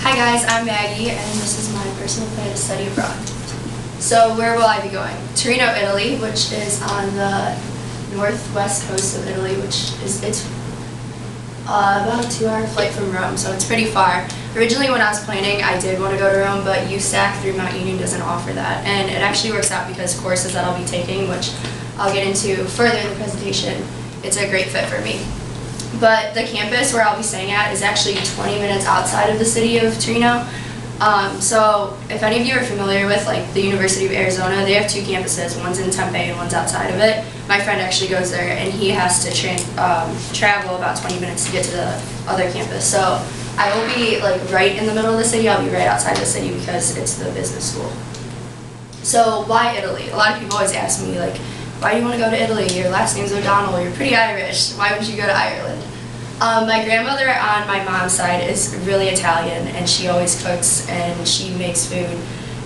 Hi guys, I'm Maggie, and this is my personal plan to study abroad. So where will I be going? Torino, Italy, which is on the northwest coast of Italy, it's about a 2-hour flight from Rome, so it's pretty far. Originally when I was planning, I did want to go to Rome, but WOC through Mount Union doesn't offer that, and it actually works out because courses that I'll be taking, which I'll get into further in the presentation, it's a great fit for me. But the campus where I'll be staying at is actually 20 minutes outside of the city of Torino. So if any of you are familiar with like the University of Arizona, they have 2 campuses. One's in Tempe and one's outside of it. My friend actually goes there and he has to travel about 20 minutes to get to the other campus. So I will be like right in the middle of the city. I'll be right outside the city because it's the business school. So why Italy? A lot of people always ask me like, why do you want to go to Italy? Your last name's O'Donnell, you're pretty Irish. Why would you go to Ireland? My grandmother on my mom's side is really Italian, and she always cooks and she makes food.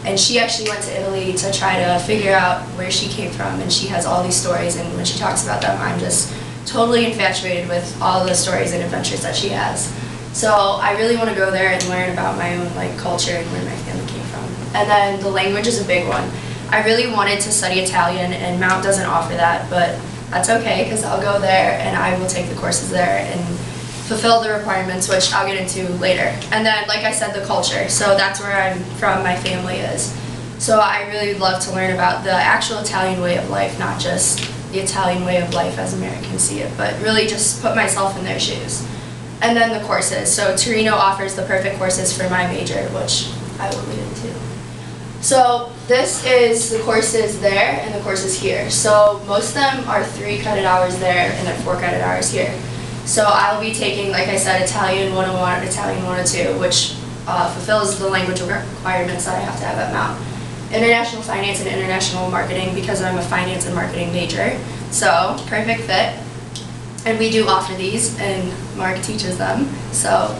And she actually went to Italy to try to figure out where she came from, and she has all these stories, and when she talks about them, I'm just totally infatuated with all the stories and adventures that she has. So I really want to go there and learn about my own like culture and where my family came from. And then the language is a big one. I really wanted to study Italian, and Mount doesn't offer that, but that's okay because I'll go there and I will take the courses there and fulfill the requirements, which I'll get into later. And then, like I said, the culture. So that's where I'm from, my family is. So I really love to learn about the actual Italian way of life, not just the Italian way of life as Americans see it, but really just put myself in their shoes. And then the courses. So Torino offers the perfect courses for my major, which I will lead into. So this is the courses there and the courses here. So most of them are 3 credit hours there and then 4 credit hours here. So I'll be taking, like I said, Italian 101 and Italian 102, which fulfills the language requirements that I have to have at Mount. International Finance and International Marketing because I'm a finance and marketing major. So perfect fit. And we do offer these and Mark teaches them. So,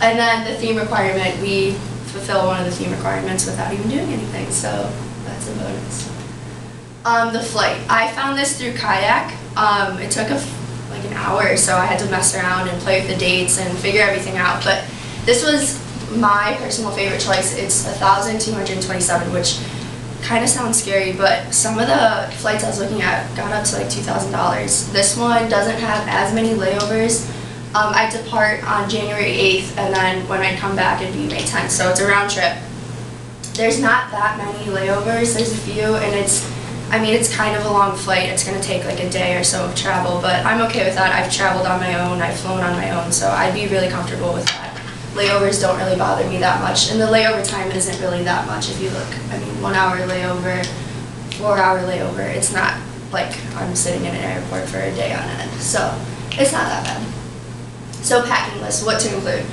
and then the theme requirement, we fulfill one of the theme requirements without even doing anything, so that's a bonus. The flight. I found this through Kayak. It took like an hour or so. I had to mess around and play with the dates and figure everything out, but this was my personal favorite choice. It's 1,227, which kind of sounds scary, but some of the flights I was looking at got up to like $2,000. This one doesn't have as many layovers. I depart on January 8th, and then when I come back, it'd be May 10th, so it's a round trip. There's not that many layovers, there's a few, and it's kind of a long flight. It's going to take like a day or so of travel, but I'm okay with that. I've traveled on my own, I've flown on my own, so I'd be really comfortable with that. Layovers don't really bother me that much, and the layover time isn't really that much if you look. 1 hour layover, 4 hour layover, it's not like I'm sitting in an airport for a day on end, so it's not that bad. So packing list, what to include.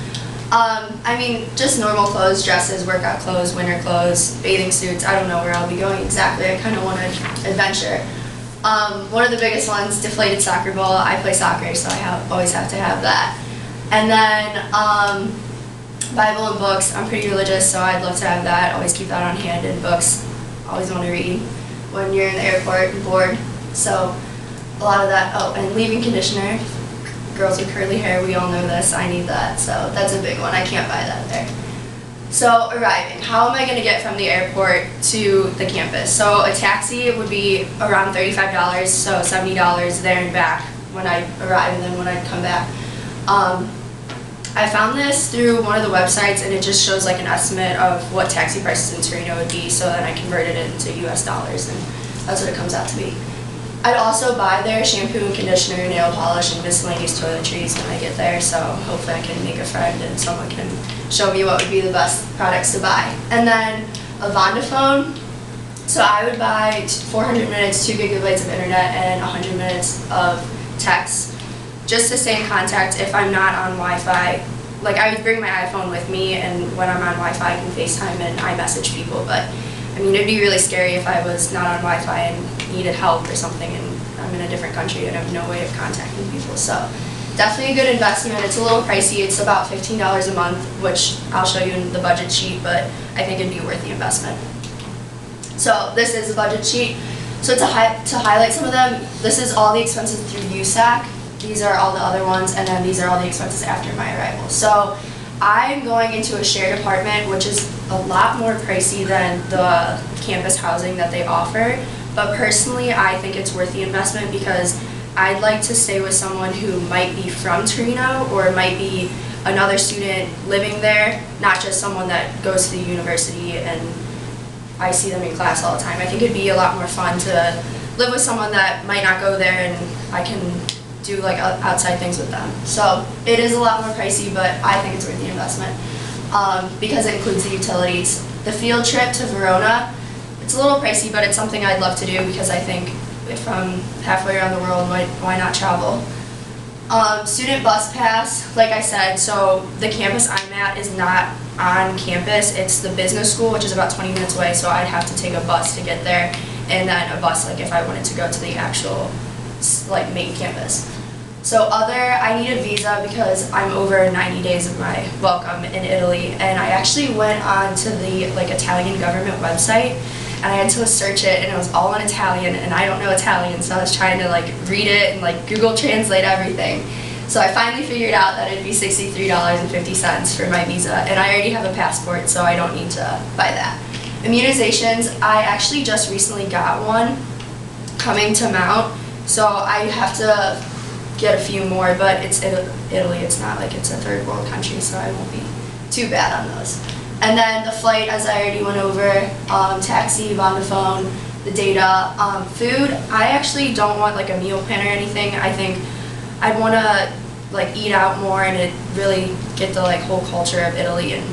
Just normal clothes, dresses, workout clothes, winter clothes, bathing suits. I don't know where I'll be going exactly. I kind of want to adventure. One of the biggest ones, deflated soccer ball. I play soccer, so I always have to have that. And then Bible and books. I'm pretty religious, so I'd love to have that. Always keep that on hand, and books. Always want to read when you're in the airport and bored. So a lot of that. Oh, and leave-in conditioner. Girls with curly hair, we all know this, I need that, so that's a big one, I can't buy that there. So arriving, how am I going to get from the airport to the campus? So a taxi would be around $35, so $70 there and back when I arrive and then when I come back. I found this through one of the websites, and it just shows like an estimate of what taxi prices in Torino would be, so then I converted it into US dollars, and that's what it comes out to be. I'd also buy their shampoo and conditioner, nail polish, and miscellaneous toiletries when I get there, so hopefully I can make a friend and someone can show me what would be the best products to buy. And then a Vonda phone. So I would buy 400 minutes, 2 gigabytes of internet, and 100 minutes of text, just to stay in contact if I'm not on Wi-Fi. Like, I would bring my iPhone with me, and when I'm on Wi-Fi I can FaceTime and iMessage people, but it'd be really scary if I was not on Wi-Fi and needed help or something and I'm in a different country and I have no way of contacting people. So definitely a good investment. It's a little pricey. It's about $15 a month, which I'll show you in the budget sheet, but I think it'd be worth the investment. So this is the budget sheet. So to highlight some of them, this is all the expenses through WOC. These are all the other ones, and then these are all the expenses after my arrival. So I'm going into a shared apartment, which is a lot more pricey than the campus housing that they offer. But personally, I think it's worth the investment because I'd like to stay with someone who might be from Torino or might be another student living there, not just someone that goes to the university and I see them in class all the time. I think it'd be a lot more fun to live with someone that might not go there and I can do like outside things with them. So it is a lot more pricey, but I think it's worth the investment because it includes the utilities. The field trip to Verona, it's a little pricey, but it's something I'd love to do because I think if I'm halfway around the world, why not travel? Student bus pass, like I said, so the campus I'm at is not on campus. It's the business school, which is about 20 minutes away, so I'd have to take a bus to get there, and then a bus like if I wanted to go to the actual like main campus. So I need a visa because I'm over 90 days of my welcome in Italy, and I actually went on to the like Italian government website and I had to search it and it was all in Italian and I don't know Italian, so I was trying to like read it and like Google Translate everything. So I finally figured out that it'd be $63.50 for my visa, and I already have a passport, so I don't need to buy that. Immunizations, I actually just recently got one coming to Mount, so I have to get a few more, but it's Italy, it's not like it's a third world country, so I won't be too bad on those. And then the flight, as I already went over, taxi, Vodafone, the data, food, I actually don't want like a meal plan or anything. I think I'd want to like eat out more and really get the like whole culture of Italy and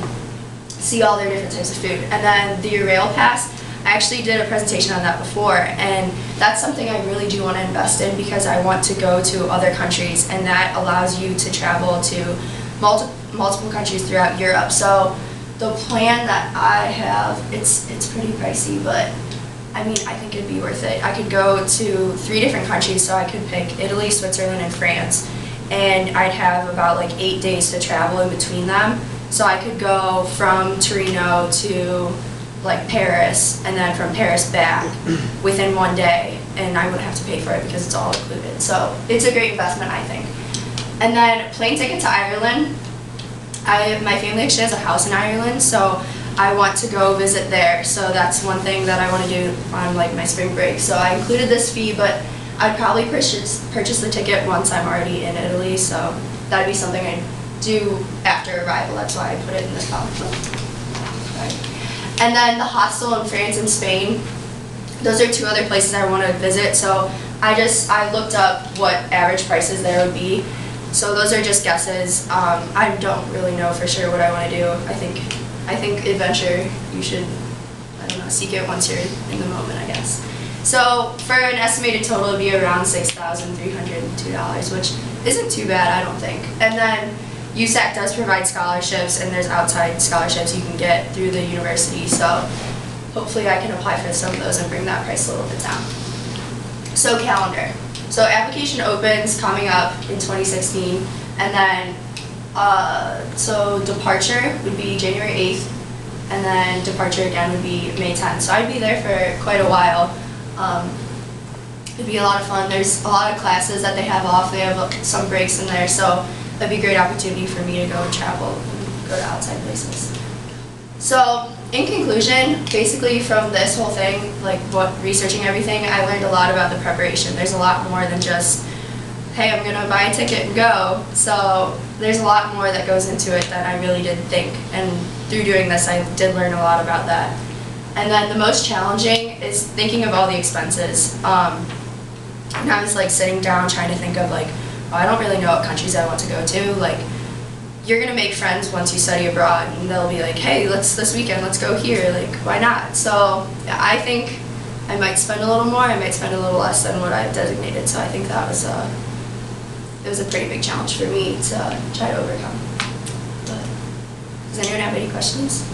see all their different types of food. And then the rail pass, I actually did a presentation on that before, and that's something I really do want to invest in because I want to go to other countries, and that allows you to travel to multiple countries throughout Europe. So the plan that I have, it's pretty pricey, but I mean, I think it'd be worth it. I could go to 3 different countries, so I could pick Italy, Switzerland, and France, and I'd have about like 8 days to travel in between them. So I could go from Torino to like Paris, and then from Paris back within 1 day, and I wouldn't have to pay for it because it's all included. So it's a great investment, I think. And then plane ticket to Ireland. My family actually has a house in Ireland, so I want to go visit there. So that's one thing that I want to do on like my spring break. So I included this fee, but I'd probably purchase the ticket once I'm already in Italy. So that'd be something I'd do after arrival. That's why I put it in the column. And then the hostel in France and Spain. Those are 2 other places I want to visit. So I looked up what average prices there would be. So those are just guesses. I don't really know for sure what I want to do. I think adventure, you should, I don't know, seek it once you're in the moment, I guess. So for an estimated total, it'd be around $6,302, which isn't too bad, I don't think. And then USAC does provide scholarships, and there's outside scholarships you can get through the university. So hopefully I can apply for some of those and bring that price a little bit down. So calendar. So application opens coming up in 2016, and then so departure would be January 8th, and then departure again would be May 10th. So I'd be there for quite a while. It'd be a lot of fun. There's a lot of classes that they have off. They have some breaks in there, so that'd be a great opportunity for me to go and travel and go to outside places. So in conclusion, basically from this whole thing, like researching everything, I learned a lot about the preparation. There's a lot more than just, hey, I'm gonna buy a ticket and go. So there's a lot more that goes into it than I really did think. And through doing this, I did learn a lot about that. And then the most challenging is thinking of all the expenses. And I was like sitting down trying to think of like, oh, I don't really know what countries I want to go to. Like, you're gonna make friends once you study abroad, and they'll be like, hey, this weekend, let's go here, like, why not? So I think I might spend a little more, I might spend a little less than what I've designated, so I think that was it was a pretty big challenge for me to try to overcome. But does anyone have any questions?